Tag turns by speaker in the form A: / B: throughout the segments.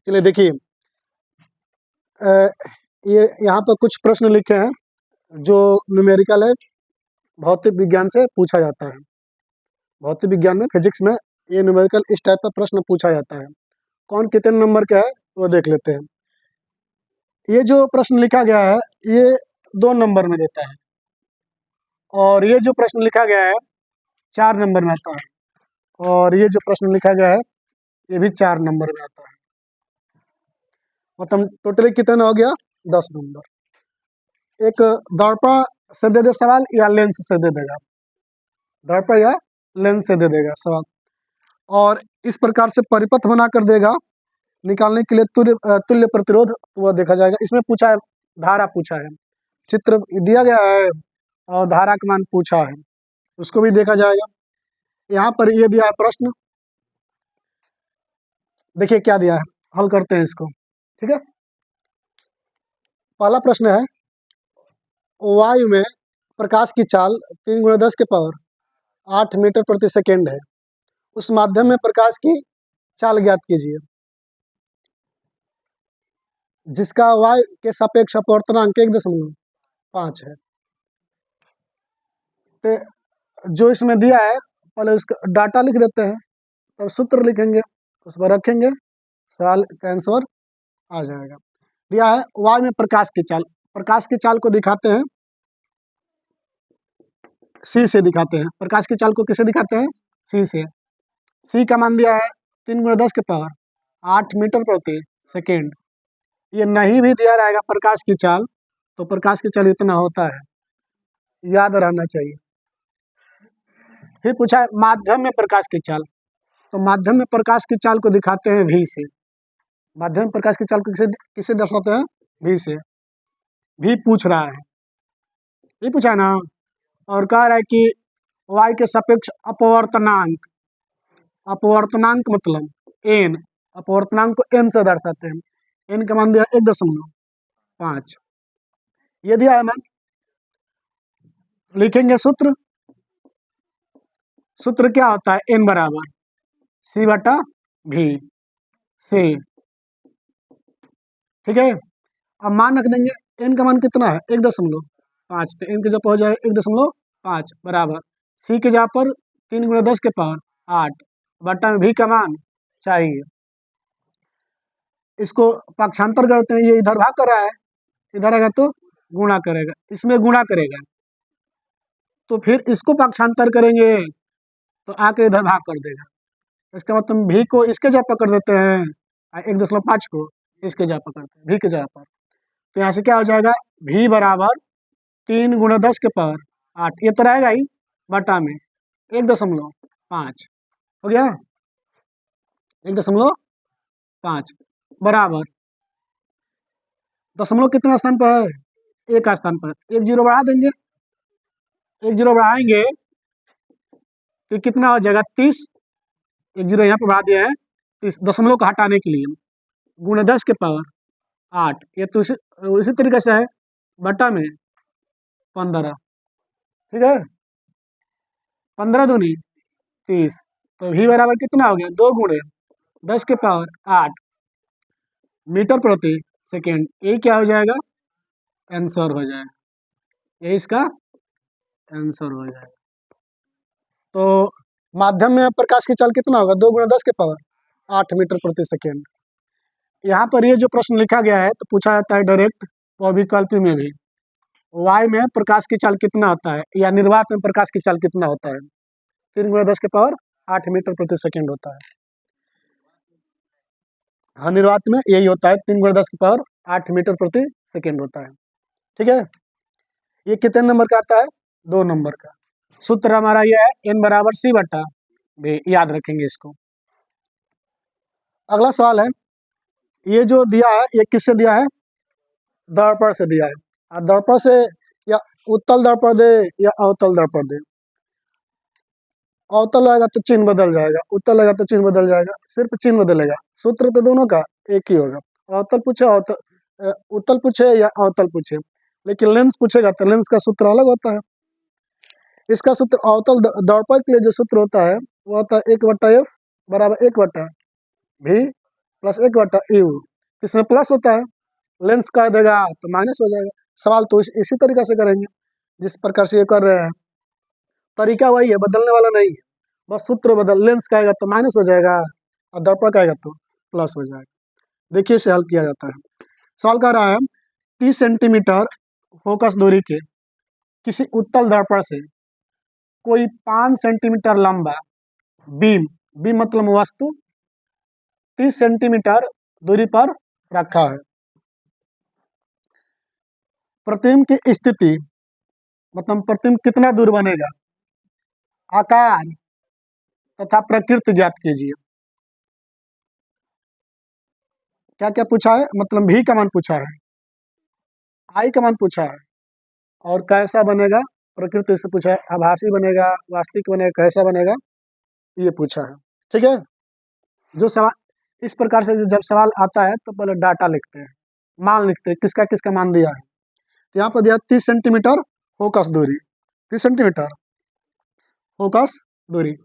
A: चलिए देखिए, ये यहाँ पर कुछ प्रश्न लिखे हैं जो न्यूमेरिकल है, भौतिक विज्ञान से पूछा जाता है। भौतिक विज्ञान में, फिजिक्स में ये न्यूमेरिकल इस टाइप का प्रश्न पूछा जाता है। कौन कितने नंबर का है वो देख लेते हैं। ये जो प्रश्न लिखा गया है ये 2 नंबर में देता है, और ये जो प्रश्न लिखा गया है 4 नंबर में आता है, और ये जो प्रश्न लिखा गया है ये भी 4 नंबर में आता है। मतलब टोटली कितना हो गया? 10 नंबर। एक दर्पण से दे दे सवाल या लेंस से दे देगा, दर्पण या लेंस से दे देगा सवाल, और इस प्रकार से परिपथ बना कर देगा निकालने के लिए तुल्य प्रतिरोध वह देखा जाएगा। इसमें पूछा है, धारा पूछा है, चित्र दिया गया है और धारा का मान पूछा है, उसको भी देखा जाएगा। यहाँ पर ये दिया है प्रश्न, देखिए क्या दिया है, हल करते हैं इसको। ठीक है, पहला प्रश्न है, वायु में प्रकाश की चाल 3 × 10 के पावर 8 मीटर प्रति सेकेंड है। उस माध्यम में प्रकाश की चाल ज्ञात कीजिए जिसका वायु के सापेक्ष अपवर्तनांक 1.5 है। तो जो इसमें दिया है पहले उसका डाटा लिख देते हैं, तब सूत्र लिखेंगे, उस पर रखेंगे, सवाल का आंसर आ जाएगा। दिया है वायु में प्रकाश की चाल, प्रकाश की चाल को दिखाते हैं सी से दिखाते हैं। प्रकाश की चाल को किसे दिखाते हैं? सी से। सी का मान दिया है 3 × 10 के पावर 8 मीटर प्रति सेकेंड। ये नहीं भी दिया रहेगा प्रकाश की चाल, तो प्रकाश की चाल इतना होता है, याद रहना चाहिए। फिर पूछा है माध्यम में प्रकाश की चाल, तो माध्यम में प्रकाश की चाल को दिखाते हैं भी से। माध्यम में प्रकाश की चाल को किसे दर्शाते हैं? भी से। भी पूछ रहा है, ये पूछा है ना, और कह रहा है कि वायु के सापेक्ष अपवर्तनांक, अपवर्तनांक मतलब एन, अपवर्तनांक को एन से दर्शाते हैं। एन का मान दिया 1.5। ये दिया है मान, लिखेंगे सूत्र। सूत्र क्या होता है? एन बराबर सी बटा भी से। ठीक है, अब मान रख देंगे, एन का मान कितना है? 1.5, तो एन की जगह हो जाएगा 1.5 बराबर सी की जगह पर 3 × 10 के पावर 8 बटा में भी का मान चाहिए। इसको पक्षांतर करते हैं, ये इधर भाग कर रहा है, इधर आएगा तो गुणा करेगा, इसमें गुणा करेगा, तो फिर इसको पक्षांतर करेंगे तो आके इधर भाग कर देगा। इसका मतलब भी को इसके जगह पकड़ देते हैं, 1.5 को इसके जगह पकड़ते हैं, भी के जगह पर। तो यहाँ से क्या हो जाएगा? भी बराबर 3 × 10 के पावर 8, ये तो रहेगा ही, बटा में 1.5 हो गया, 1.5 बराबर दशमलव कितना स्थान पर है? 1 का स्थान पर, 1 जीरो बढ़ा देंगे, 1 जीरो बढ़ाएंगे तो कितना हो जाएगा? 30। 1 जीरो यहाँ पर बढ़ा दिया है 30, दशमलव को हटाने के लिए, गुणे 10 के पावर 8, ये तो इसी तरीके से है, बटा में 15। ठीक है, 15 दूनी 30, तो भी बराबर कितना हो गया? 2 × 10 के पावर 8 मीटर प्रति सेकेंड। ये क्या हो जाएगा? आंसर हो जाएगा, ये इसका आंसर हो जाएगा। तो माध्यम में प्रकाश की चाल कितना होगा? 2 × 10 के पावर 8 मीटर प्रति सेकेंड। यहाँ पर ये जो प्रश्न लिखा गया है तो पूछा जाता है डायरेक्ट और विकल्पी में भी, वायु में प्रकाश की चाल कितना होता है, या निर्वात में प्रकाश की चाल कितना होता है? 3 × 10 के पावर 8 मीटर प्रति सेकेंड होता है। हाँ, निर्वात में यही होता है, 3 × 10 के पावर 8 मीटर प्रति सेकेंड होता है। ठीक है, ये कितने नंबर का आता है? 2 नंबर का। सूत्र हमारा यह है, एन बराबर सी बटा भी, याद रखेंगे इसको। अगला सवाल है, ये जो दिया है ये किससे दिया है? दर्पण से दिया है। और दर्पण से या उत्तल दर्पण दे या अवतल दर्पण दे, अवतल आएगा तो चिन्ह बदल जाएगा, उत्तल आएगा तो चिन्ह बदल जाएगा, सिर्फ चिन्ह बदलेगा, सूत्र तो दोनों का एक ही होगा। अवतल पूछे उत्तल पूछे या अवतल पूछे, लेकिन लेंस पूछेगा तो लेंस का सूत्र अलग होता है। इसका सूत्र अवतल दर्पण के लिए जो सूत्र होता है वो होता है 1/f बराबर 1/v प्लस 1/u। इसमें प्लस होता है, लेंस का देगा तो माइनस हो जाएगा। सवाल तो इसी तरीके से करेंगे जिस प्रकार से ये कर रहे हैं, तरीका वही है, बदलने वाला नहीं है, बस सूत्र बदल, लेंस का आएगा तो माइनस हो जाएगा और दर्पण का आएगा तो प्लस हो जाएगा। देखिए इसे हल किया जाता है। सवाल कह रहा है 30 सेंटीमीटर फोकस दूरी के किसी उत्तल दर्पण से कोई 5 सेंटीमीटर लंबा बीम, बीम मतलब वस्तु, 30 सेंटीमीटर दूरी पर रखा है। प्रतिबिंब की स्थिति मतलब प्रतिबिंब कितना दूर बनेगा, आकार तथा प्रकृति ज्ञात कीजिए। क्या क्या पूछा है, मतलब भी का मान पूछा है, आई का मान पूछा है, और कैसा बनेगा प्रकृति से पूछा है, आभासी बनेगा, वास्तविक बनेगा, कैसा बनेगा, ये पूछा है। ठीक है, जो सवाल इस प्रकार से जब सवाल आता है तो पहले डाटा लिखते हैं, मान लिखते हैं, किसका किसका मान दिया है। यहाँ पर दिया 30 सेंटीमीटर फोकस दूरी, 30 सेंटीमीटर फोकस दूरी,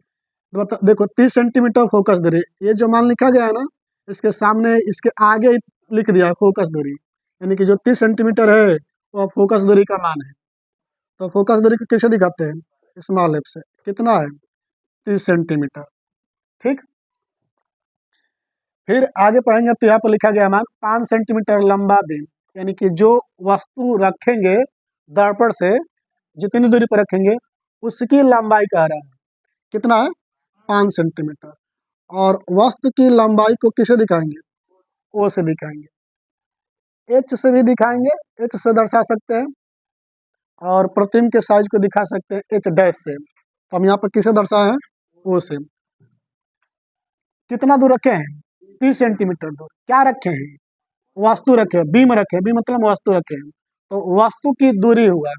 A: देखो 30 सेंटीमीटर फोकस दूरी, ये जो मान लिखा गया है ना, इसके सामने इसके आगे लिख दिया है फोकस दूरी, यानी कि जो 30 सेंटीमीटर है वो फोकस दूरी का मान है। तो फोकस दूरी को कैसे दिखाते हैं, स्मॉल एफ से, कितना है 30 सेंटीमीटर। ठीक, फिर आगे पढ़ेंगे तो यहाँ पर लिखा गया मान 5 सेंटीमीटर लंबा बीम, यानी कि जो वस्तु रखेंगे दर्पण से जितनी दूरी पर रखेंगे उसकी लंबाई कह रहा है, कितना है 5 सेंटीमीटर। और वस्तु की लंबाई को किसे दिखाएंगे, ओ से दिखाएंगे, एच से भी दिखाएंगे, एच से दर्शा सकते हैं, और प्रतिबिंब के साइज को दिखा सकते हैं एच डैश से। तो हम यहाँ पर किसे दर्शाए हैं, ओ से। कितना दूर रखे हैं, 30 सेंटीमीटर दूर। क्या रखे हैं, वस्तु रखे, बीम रखे, बीम मतलब वस्तु रखे हैं, तो वस्तु की दूरी हुआ,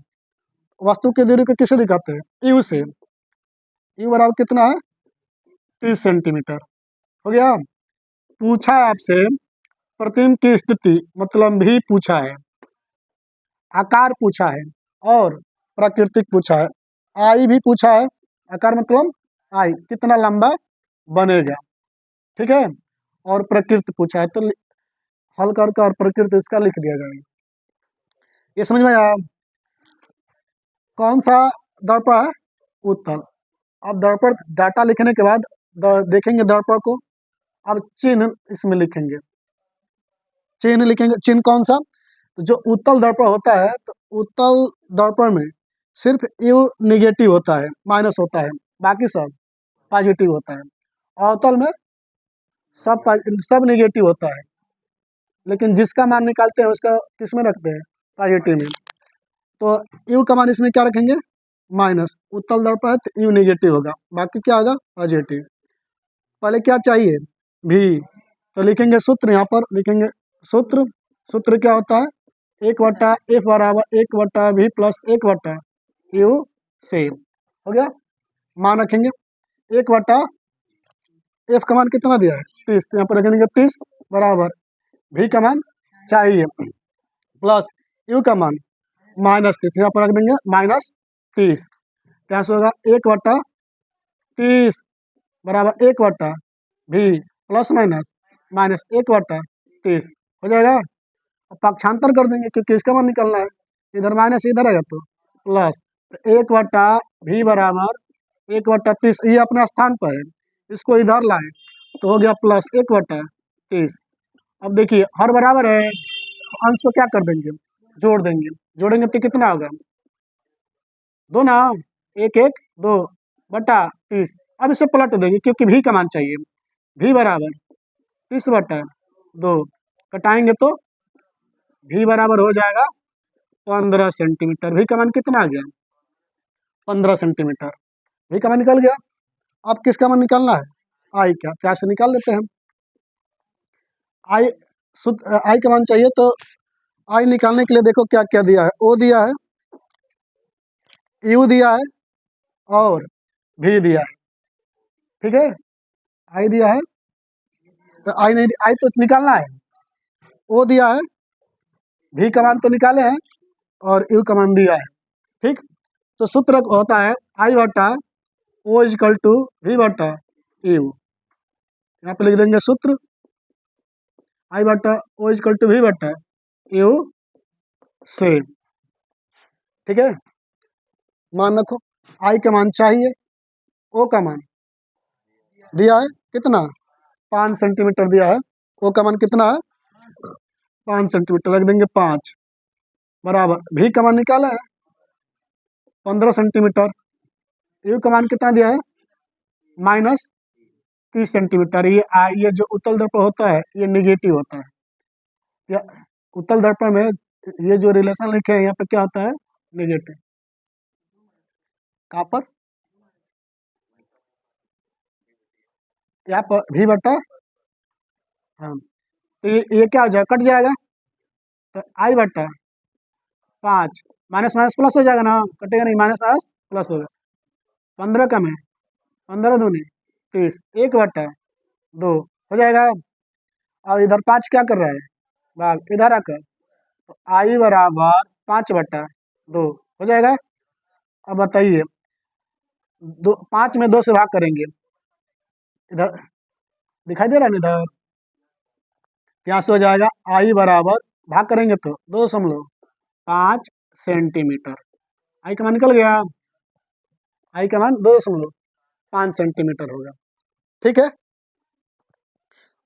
A: वस्तु की दूरी को किसे दिखाते हैं, यू से। यू बराबर कितना है 30 सेंटीमीटर, हो गया। पूछा है आपसे प्रतिबिंब की स्थिति मतलब भी पूछा है, आकार पूछा है, और प्राकृतिक पूछा है, आई भी पूछा है, आकार मतलब आई कितना लंबा बनेगा, ठीक है, और प्रकृति पूछा है, तो हल करके और प्रकृति इसका लिख दिया जाएगा। ये समझ में आया। कौन सा दर्पण है, उत्तल। अब दर्पण डाटा लिखने के बाद देखेंगे दर्पण को, अब चिन्ह इसमें लिखेंगे, चिन्ह लिखेंगे। चिन्ह कौन सा, तो जो उत्तल दर्पण होता है तो उत्तल दर्पण में सिर्फ यू निगेटिव होता है, माइनस होता है, बाकी सब पॉजिटिव होता है। अवतल में सब निगेटिव होता है, लेकिन जिसका मान निकालते हैं उसका किस में रखते हैं, पॉजिटिव में। तो यू का मान इसमें क्या रखेंगे, माइनस। उत्तल दर्पण है तो यू निगेटिव होगा, बाकी क्या होगा पॉजिटिव। पहले क्या चाहिए, भी, तो लिखेंगे सूत्र, यहाँ पर लिखेंगे सूत्र। सूत्र क्या होता है, 1/f बराबर 1/v प्लस 1/u से, हो गया। मान रखेंगे 1/f का मान कितना दिया है 30, तो यहाँ पर रखेंगे 30 बराबर v का मान चाहिए प्लस u का मान -30, यहाँ पर रख देंगे -30। क्या से होगा 1/30 बराबर 1/v प्लस माइनस 1/30 हो जाएगा। अब पक्षांतर कर देंगे क्योंकि इसका मान निकलना है, इधर माइनस इधर आएगा तो प्लस, तो 1/v बराबर 1/30, ये अपने स्थान पर है, इसको इधर लाए तो हो गया प्लस 1/30। अब देखिए हर बराबर है, अंश को क्या कर देंगे, जोड़ देंगे, जोड़ेंगे तो कितना होगा 2 ना, 1/2 अब इसे पलट देंगे क्योंकि भी का मान चाहिए, भी बराबर 30/2, कटाएंगे तो भी बराबर हो जाएगा 15 सेंटीमीटर। भी का मान कितना आ गया 15 सेंटीमीटर, भी का मान निकल गया। अब किसका मान निकालना है, आई का, क्या से निकाल लेते हैं हम। आई आई का मान चाहिए तो आई निकालने के लिए देखो क्या क्या दिया है, ओ दिया है, यू दिया है, और भी दिया है, ठीक है। आई दिया है तो आई नहीं, आई तो निकालना है, ओ दिया है, भी का मान तो निकाले हैं, और यू का मान दिया है, ठीक। तो सूत्र होता है I/O = V/U। यहाँ पे लिख देंगे सूत्र आई बटा ओ इक्वल टू वी बटा यू से। ठीक है, मान रखो आई का मान चाहिए, ओ का मान दिया है कितना 5 सेंटीमीटर दिया है, ओ का मान कितना है 5 सेंटीमीटर, रख देंगे 5 बराबर भी का मान निकाला है 15 सेंटीमीटर, यू का मान कितना दिया है -30 सेंटीमीटर। ये जो उत्तल दर्पण होता है ये निगेटिव होता है, या उत्तल दर्पण में ये जो रिलेशन लिखे हैं यहाँ पे क्या होता है निगेटिव। कहाँ पर यहाँ पर भी बटा हाँ, तो ये क्या हो जाएगा कट जाएगा, तो आई बटा 5 माइनस माइनस प्लस हो जाएगा ना, कटेगा नहीं, माइनस माइनस प्लस होगा, 15 कम है 15 दूनी 30, 1 बटा 2 हो जाएगा। और इधर 5 क्या कर रहा है भाग इधर आकर, तो आई बराबर 5 बटा 2 हो जाएगा। अब बताइए 5 में 2 से भाग करेंगे, इधर दिखाई दे रहा है ना इधर, यहाँ से हो जाएगा आई बराबर भाग करेंगे तो 2.5 सेंटीमीटर, आई का मान निकल गया, आई का मान 2.5 सेंटीमीटर होगा। ठीक है,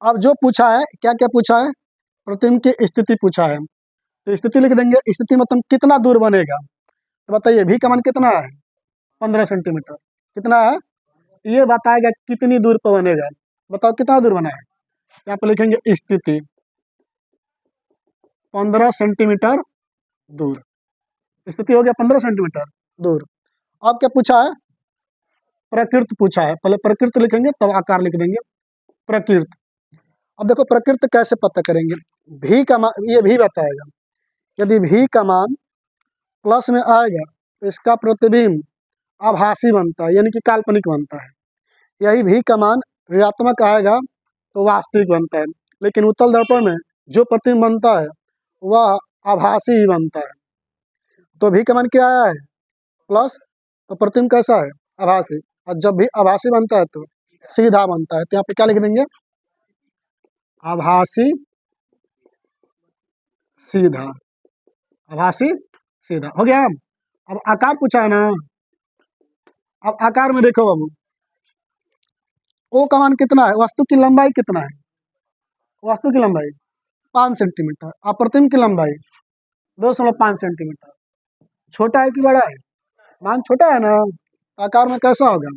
A: अब जो पूछा है क्या क्या पूछा है, प्रतिबिंब की स्थिति पूछा है, तो स्थिति लिख देंगे, स्थिति मतलब कितना दूर बनेगा, तो बताइए भी का मान कितना है 15 सेंटीमीटर, कितना है ये बताएगा कितनी दूर पर बनेगा, बताओ कितना दूर बना है, यहाँ पर लिखेंगे स्थिति 15 सेंटीमीटर दूर, स्थिति हो गया 15 सेंटीमीटर दूर। अब क्या पूछा है प्रकृत पूछा है, पहले प्रकृत लिखेंगे तब आकार लिख देंगे प्रकृत। अब देखो प्रकृत कैसे पता करेंगे, भी का मान ये भी बताएगा, यदि भी का मान प्लस में आएगा तो इसका प्रतिबिंब आभासी बनता है यानी कि काल्पनिक बनता है, यही भी का मान ऋणात्मक आएगा तो वास्तविक बनता है, लेकिन उत्तल दर्पण में जो प्रतिबिंब बनता है वह आभासी ही बनता है। तो भी का मान क्या आया है प्लस, तो प्रतिबिंब कैसा है आभासी, और जब भी आभासी बनता है तो सीधा बनता है, तो यहाँ पे क्या लिख देंगे आभासी सीधा, आभासी सीधा हो गया। अब आकार पूछा है ना, अब आकार में देखो बाबू ओ का मान कितना है, वस्तु की लंबाई कितना है, वस्तु की लंबाई 5 सेंटीमीटर, और प्रतिबिंब की लंबाई 2.5 सेंटीमीटर, छोटा है कि बड़ा है, मान छोटा है ना, आकार में कैसा होगा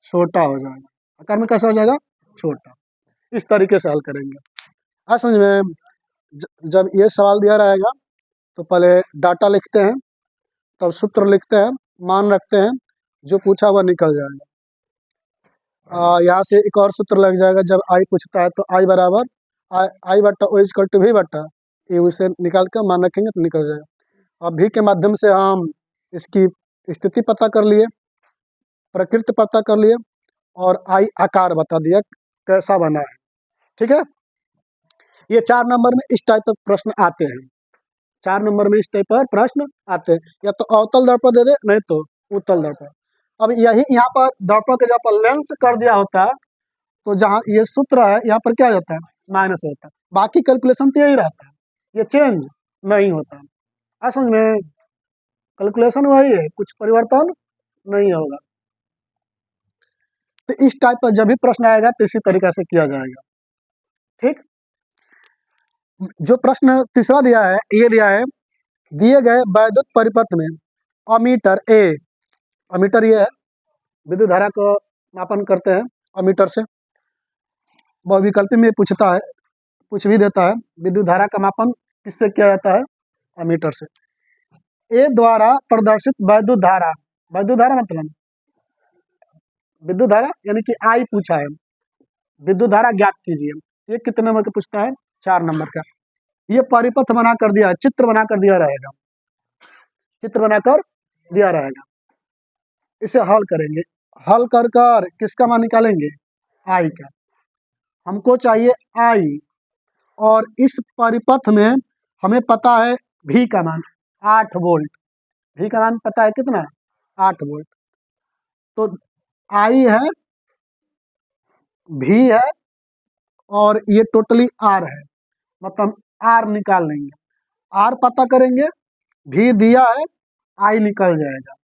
A: छोटा हो जाएगा, आकार में कैसा हो जाएगा छोटा। इस तरीके से हल करेंगे। हाँ समझ में, जब ये सवाल दिया रहेगा तो पहले डाटा लिखते हैं, तब सूत्र लिखते हैं, मान रखते हैं, जो पूछा हुआ निकल जाएगा। यहाँ से एक और सूत्र लग जाएगा, जब आई पूछता है तो आई बराबर आई बट्टा ओ इक्वल टू भी बट्टा, ये उसे निकाल कर मान रखेंगे तो निकल जाएगा। अब भी के माध्यम से हम इसकी स्थिति पता कर लिए, प्रकृति पता कर लिए, और आई आकार बता दिया कैसा बना है। ठीक है, ये 4 नंबर में इस टाइप का प्रश्न आते हैं, 4 नंबर में इस टाइप पर प्रश्न आते हैं, या तो अवतल दर्पण दे दे नहीं तो उत्तल दर्पण। अब यही यहाँ पर दर्पण के जहाँ पर लेंस कर दिया होता है तो जहाँ ये सूत्र है यहाँ पर क्या होता है माइनस होता है, बाकी कैलकुलेशन तो यही रहता है, ये चेंज नहीं होता। समझ में, कैलकुलेशन वही है, कुछ परिवर्तन नहीं होगा। तो इस टाइप का जब भी प्रश्न आएगा तो इसी तरीके से किया जाएगा। ठीक, जो प्रश्न तीसरा दिया है, ये दिया है दिए गए वैद्युत परिपथ में अमीटर ए, अमीटर ये है विद्युत धारा को मापन करते हैं अमीटर से, बहुविकल्पी में पूछता है, पूछ भी देता है विद्युत धारा का मापन किससे किया जाता है अमीटर से। ए द्वारा प्रदर्शित वैद्युत धारा, वैद्युत धारा मतलब विद्युत धारा यानी कि आई पूछा है, विद्युत धारा ज्ञात कीजिए, ये कितने नंबर का पूछता है 4 नंबर का। ये परिपथ बना कर दिया है, चित्र बना कर दिया रहेगा, चित्र बनाकर दिया रहेगा, इसे हल करेंगे, हल कर कर किसका मान निकालेंगे आई का, हमको चाहिए आई, और इस परिपथ में हमें पता है भी का मान 8 वोल्ट, भी का मान पता है कितना 8 वोल्ट, तो आई है भी है और ये टोटली आर है, मतलब आर निकाल लेंगे, आर पता करेंगे, भी दिया है, आई निकल जाएगा।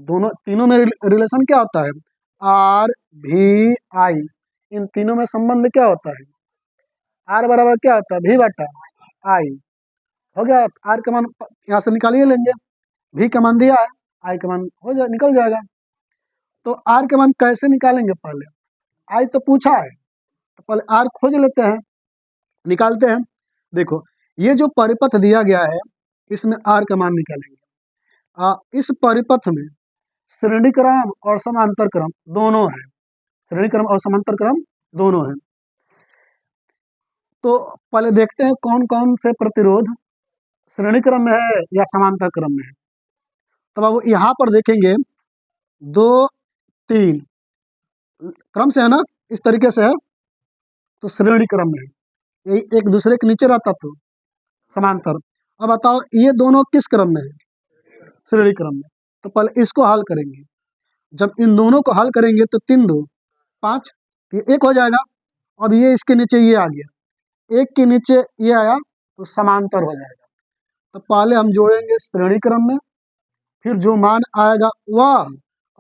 A: दोनों तीनों में रिलेशन क्या होता है, आर भी आई, इन तीनों में संबंध क्या होता है, आर बराबर क्या होता है, भी बटा आई। हो गया, आर का मान यहाँ से निकालिए लेंगे, भी का मान दिया है, आई का मान हो जाए निकल जाएगा। तो आर का मान कैसे निकालेंगे, पहले आई तो पूछा है, तो पहले आर खोज लेते हैं, निकालते हैं। देखो ये जो परिपथ दिया गया है इसमें आर का मान निकालेंगे। इस परिपथ में श्रेणी क्रम और समांतर क्रम दोनों है, श्रेणी क्रम और समांतर क्रम दोनों है। तो पहले देखते हैं कौन कौन से प्रतिरोध श्रेणी क्रम में है या समांतर क्रम में है। तब अब यहाँ पर देखेंगे 2 3 क्रम से है ना, इस तरीके से है तो श्रेणी क्रम में है, यही एक दूसरे के नीचे रहता तो समांतर। अब बताओ ये दोनों किस क्रम में है, श्रेणी क्रम में। तो पहले इसको हल करेंगे, जब इन दोनों को हल करेंगे तो 3 2 5, ये एक हो जाएगा। अब ये इसके नीचे ये आ गया, एक के नीचे ये आया तो समांतर हो जाएगा। तो पहले हम जोड़ेंगे श्रेणी क्रम में, फिर जो मान आएगा वह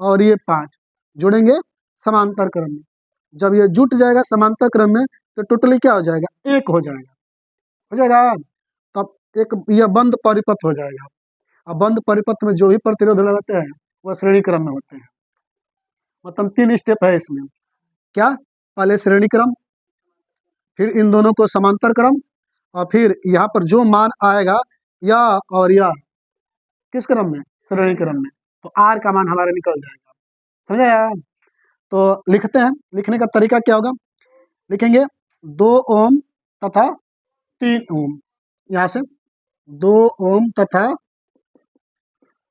A: और ये 5 जोड़ेंगे समांतर क्रम में। जब ये जुट जाएगा समांतर क्रम में तो टोटली क्या हो जाएगा, एक हो जाएगा, हो जाएगा। तब एक यह बंद परिपथ हो जाएगा। अब बंद परिपथ में जो भी प्रतिरोध लगाते हैं वह श्रेणी क्रम में होते हैं। मतलब 3 स्टेप है इसमें, क्या, पहले श्रेणी क्रम, फिर इन दोनों को समांतर क्रम, और फिर यहाँ पर जो मान आएगा या और या किस क्रम में, श्रेणी क्रम में, तो आर का मान हमारा निकल जाएगा। समझा यार। तो लिखते हैं, लिखने का तरीका क्या होगा, लिखेंगे 2 ओम तथा 3 ओम, यहाँ से 2 ओम तथा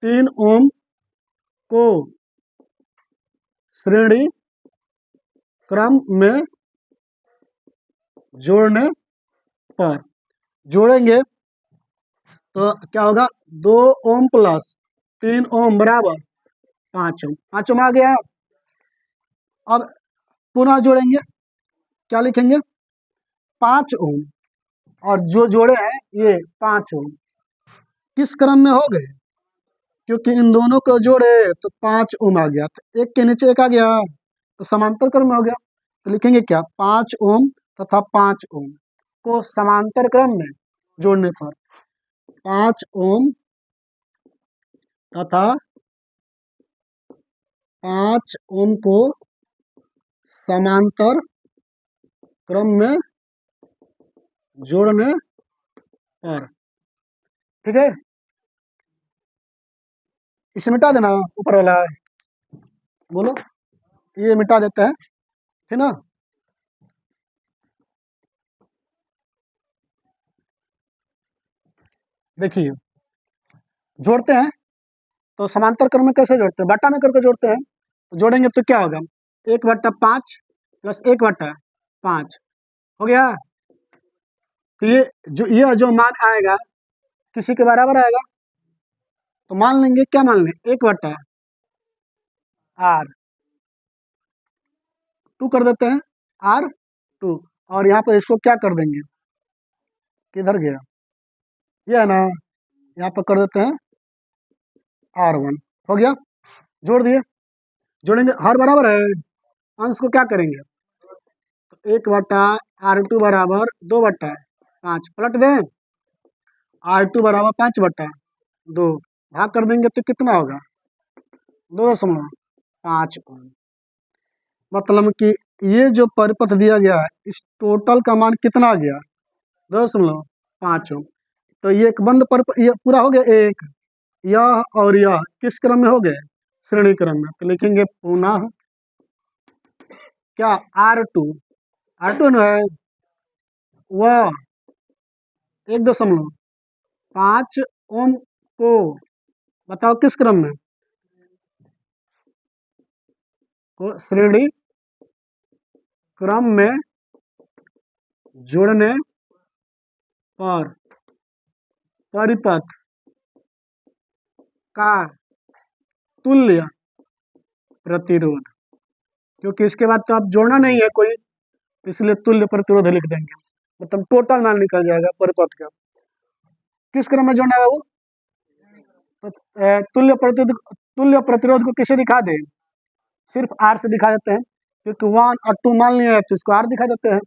A: 3 ओम को श्रेणी क्रम में जोड़ने पर, जोड़ेंगे तो क्या होगा, 2 ओम प्लस 3 ओम बराबर 5 ओम, 5 ओम आ गया। अब पुनः जोड़ेंगे, क्या लिखेंगे, 5 ओम, और जो जोड़े हैं ये 5 ओम किस क्रम में हो गए, क्योंकि इन दोनों को जोड़े तो 5 ओम आ गया, तो एक के नीचे एक आ गया तो समांतर क्रम में हो गया। तो लिखेंगे क्या, 5 ओम तथा 5 ओम को समांतर क्रम में जोड़ने पर 5 ओम तथा 5 ओम को समांतर क्रम में जोड़ने पर, ठीक है। इसे मिटा देना ऊपर वाला, बोलो, ये मिटा देते हैं, ठीक ना। देखिए जोड़ते हैं तो समांतर क्रम में कैसे जोड़ते हैं, बट्टा में करके जोड़ते हैं। तो जोड़ेंगे तो क्या होगा, 1/5 प्लस 1/5 हो गया। तो यह जो मान आएगा किसी के बराबर आएगा, तो मान लेंगे, क्या मान लेंगे, 1/r 2 कर देते हैं, r2, और यहाँ पर इसको क्या कर देंगे, किधर गया, ये है ना, यहाँ पर कर देते हैं r1, हो गया, जोड़ दिए। जोड़ेंगे, हर बराबर है, अंश को क्या करेंगे, तो 1/r2 बराबर 2/5 पलट दें, r2 बराबर 5/2 भाग कर देंगे तो कितना होगा, 2.5 ओम। मतलब कि ये जो परिपथ दिया गया है इस टोटल का मान कितना आ गया, 2.5 ओम। तो ये एक बंद परिपथ, ये पूरा हो गया एक, यह और यह किस क्रम में हो गए, श्रेणी क्रम में। तो लिखेंगे पुनः क्या, R2 न है वह 1.5 ओम को, बताओ किस क्रम में, को श्रेणी क्रम में जोड़ने पर परिपथ का तुल्य प्रतिरोध, क्योंकि इसके बाद तो आप जोड़ना नहीं है कोई, इसलिए तुल्य प्रतिरोध लिख देंगे। मतलब टोटल मान निकल जाएगा परिपथ का। किस क्रम में जोड़ना है वो? तुल्य प्रतिरोध को किसे दिखा दे? सिर्फ आर से दिखा देते हैं, क्योंकि 1 और 2 मान लिया है तो इसको आर दिखा देते हैं।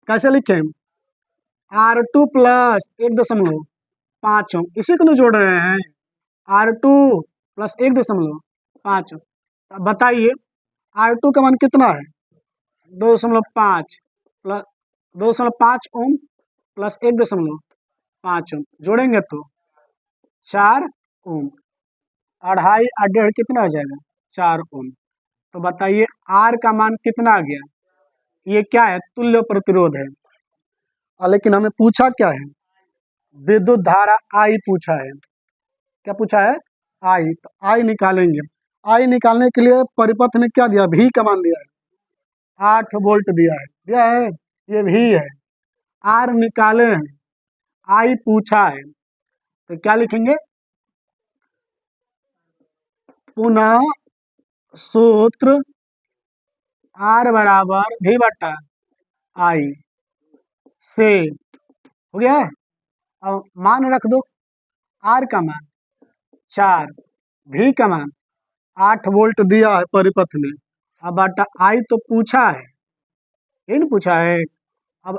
A: कैसे लिखें? R2 प्लस 1.5 ओम, इसी को नहीं जोड़ रहे हैं। R2 plus 1.5। अब बताइए R2 का मान कितना है? 2.5 प्लस 2.5 ओम प्लस 1.5 ओम, जोड़ेंगे तो 4 ओम। 2.5 और 1.5 कितना हो जाएगा? 4 ओम। तो बताइए R का मान कितना आ गया? ये क्या है? तुल्य प्रतिरोध है। लेकिन हमें पूछा क्या है? विद्युत धारा I पूछा है। क्या पूछा है? I। तो I निकालेंगे। I निकालने के लिए परिपथ में क्या दिया? V का मान दिया है, 8 वोल्ट दिया है, ये V है। R निकाले हैं, I पूछा है, तो क्या लिखेंगे? पुनः सूत्र R बराबर V बटा I से, हो गया। अब मान रख दो, R का मान 4, V का मान 8 वोल्ट दिया है परिपथ में। अब बटा I तो पूछा है, यही नहीं पूछा है। अब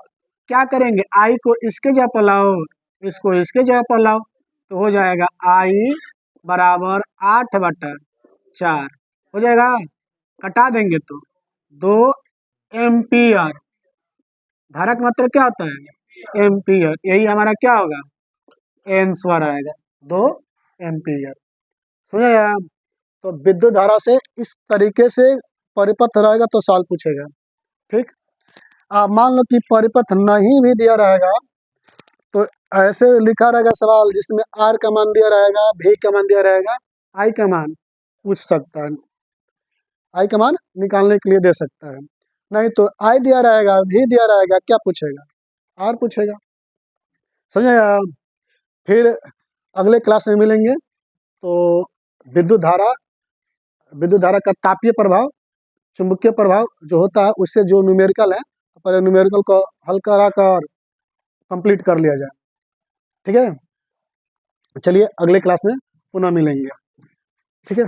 A: क्या करेंगे? I को इसके जगह पर लाओ, इसको इसके जगह पर लाओ, तो हो जाएगा I बराबर 8 बटा 4, हो जाएगा। कटा देंगे तो 2 एम्पियर। धारा का मात्रा क्या होता है? एम्पियर। यही हमारा क्या होगा? आंसर आएगा 2 एम्पियर। समझा? तो विद्युत धारा से इस तरीके से परिपथ रहेगा तो सवाल पूछेगा। ठीक। मान लो कि परिपथ नहीं भी दिया रहेगा तो ऐसे लिखा रहेगा सवाल जिसमें R का मान दिया रहेगा, V का मान दिया रहेगा, I का मान पूछ सकता है, I का मान निकालने के लिए दे सकता है। नहीं तो I दिया रहेगा, V दिया रहेगा, क्या पूछेगा? R पूछेगा। समझा? फिर अगले क्लास में मिलेंगे। तो विद्युत धारा का तापीय प्रभाव, चुंबकीय प्रभाव जो होता है उससे जो न्यूमेरिकल है, पहले न्यूमेरिकल को हल करा कर कंप्लीट कर लिया जाए। ठीक है, चलिए अगले क्लास में पुनः मिलेंगे। ठीक है।